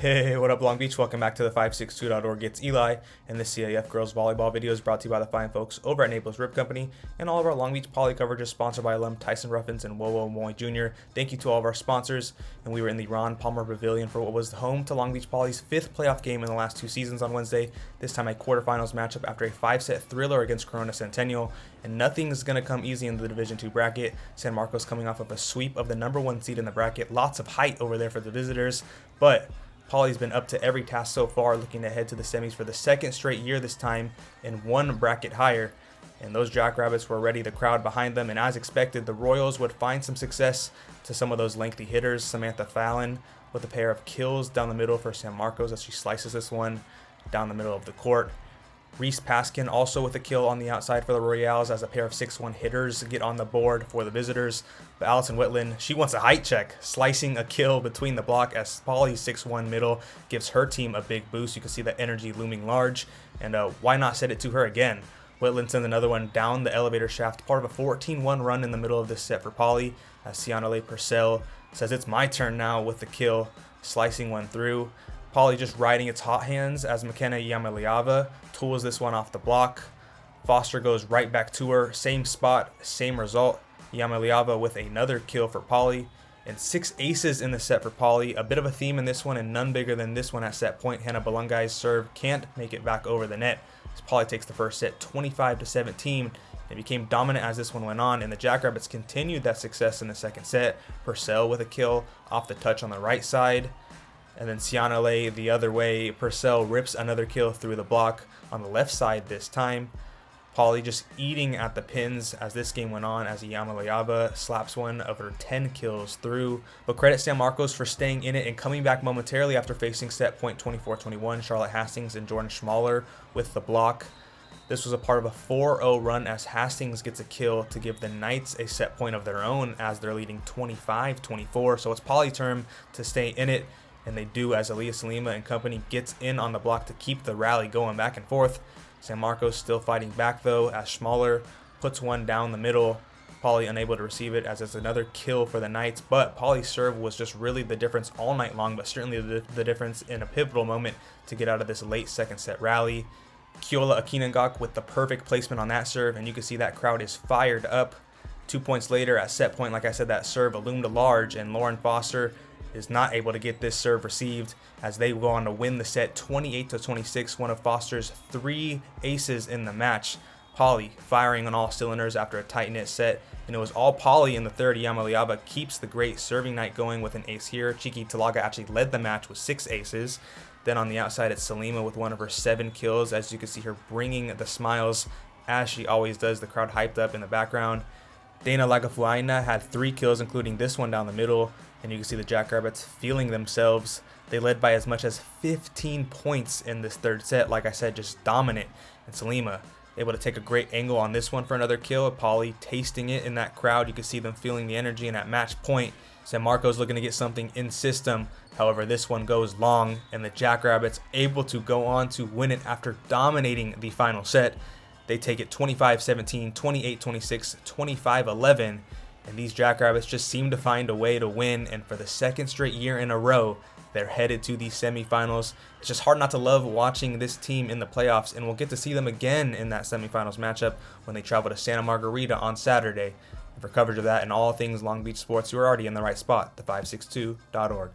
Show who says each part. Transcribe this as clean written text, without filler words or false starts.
Speaker 1: Hey, what up Long Beach? Welcome back to the 562.org. It's Eli, and this CIF girls volleyball video is brought to you by the fine folks over at Naples Rib Company, and all of our Long Beach poly coverage is sponsored by alum Tyson Ruffins and Wowo Moy Jr. Thank you to all of our sponsors, and we were in the Ron Palmer Pavilion for what was the home to Long Beach Poly's 5th playoff game in the last 2 seasons on Wednesday, this time a quarterfinals matchup after a 5-set thriller against Corona Centennial, and nothing is going to come easy in the Division II bracket. San Marcos coming off of a sweep of the #1 seed in the bracket, lots of height over there for the visitors, but Poly's been up to every task so far, looking ahead to the semis for the 2nd straight year this time and 1 bracket higher. And those Jackrabbits were ready, the crowd behind them, and as expected, the Royals would find some success to some of those lengthy hitters. Samantha Fallon with a pair of kills down the middle for San Marcos as she slices this one down the middle of the court. Reese Paskin also with a kill on the outside for the Royals as a pair of 6-1 hitters get on the board for the visitors. But Allison Whitland, she wants a height check, slicing a kill between the block as Poly's 6-1 middle gives her team a big boost. You can see that energy looming large, and why not set it to her again? Whitland sends another one down the elevator shaft, part of a 14-1 run in the middle of this set for Poly, as Cianale Purcell says it's my turn now with the kill, slicing one through. Poly just riding its hot hands as McKenna Yamaliava tools this one off the block. Foster goes right back to her, same spot, same result. Yamaliava with another kill for Poly, and 6 aces in the set for Poly. A bit of a theme in this one, and none bigger than this one at set point. Hannah Balungai's serve can't make it back over the net as Poly takes the first set 25-17. It became dominant as this one went on, and the Jackrabbits continued that success in the second set. Purcell with a kill off the touch on the right side. And then Cianale the other way. Purcell rips another kill through the block on the left side this time. Poly just eating at the pins as this game went on as Yamaliava slaps one of her 10 kills through. But credit San Marcos for staying in it and coming back momentarily after facing set point 24-21. Charlotte Hastings and Jordan Schmaller with the block. This was a part of a 4-0 run as Hastings gets a kill to give the Knights a set point of their own as they're leading 25-24. So it's Poly's turn to stay in it, and they do as Elias Lima and company gets in on the block to keep the rally going back and forth. San Marcos still fighting back though as Schmaller puts one down the middle. Poly unable to receive it as it's another kill for the Knights, but Poly's serve was just really the difference all night long, but certainly the difference in a pivotal moment to get out of this late second set rally. Keola Akinangak with the perfect placement on that serve, and you can see that crowd is fired up. 2 points later at set point, like I said, that serve loomed large, and Lauren Foster is not able to get this serve received as they go on to win the set 28-26, one of Foster's 3 aces in the match. Poly firing on all cylinders after a tight-knit set, and it was all Poly in the third. Yamaliava keeps the great serving night going with an ace here. Chiki Talaga actually led the match with 6 aces. Then on the outside, it's Salima with one of her 7 kills, as you can see her bringing the smiles as she always does. The crowd hyped up in the background. Dana Lagafuaina had 3 kills, including this one down the middle, and you can see the Jackrabbits feeling themselves. They led by as much as 15 points in this third set. Like I said, just dominant. And Salima able to take a great angle on this one for another kill. Poly tasting it in that crowd. You can see them feeling the energy in that match point. San Marcos looking to get something in system. However, this one goes long, and the Jackrabbits able to go on to win it after dominating the final set. They take it 25-17, 28-26, 25-11, and these Jackrabbits just seem to find a way to win, and for the 2nd straight year in a row, they're headed to these semifinals. It's just hard not to love watching this team in the playoffs, and we'll get to see them again in that semifinals matchup when they travel to Santa Margarita on Saturday. And for coverage of that and all things Long Beach sports, you're already in the right spot, the562.org.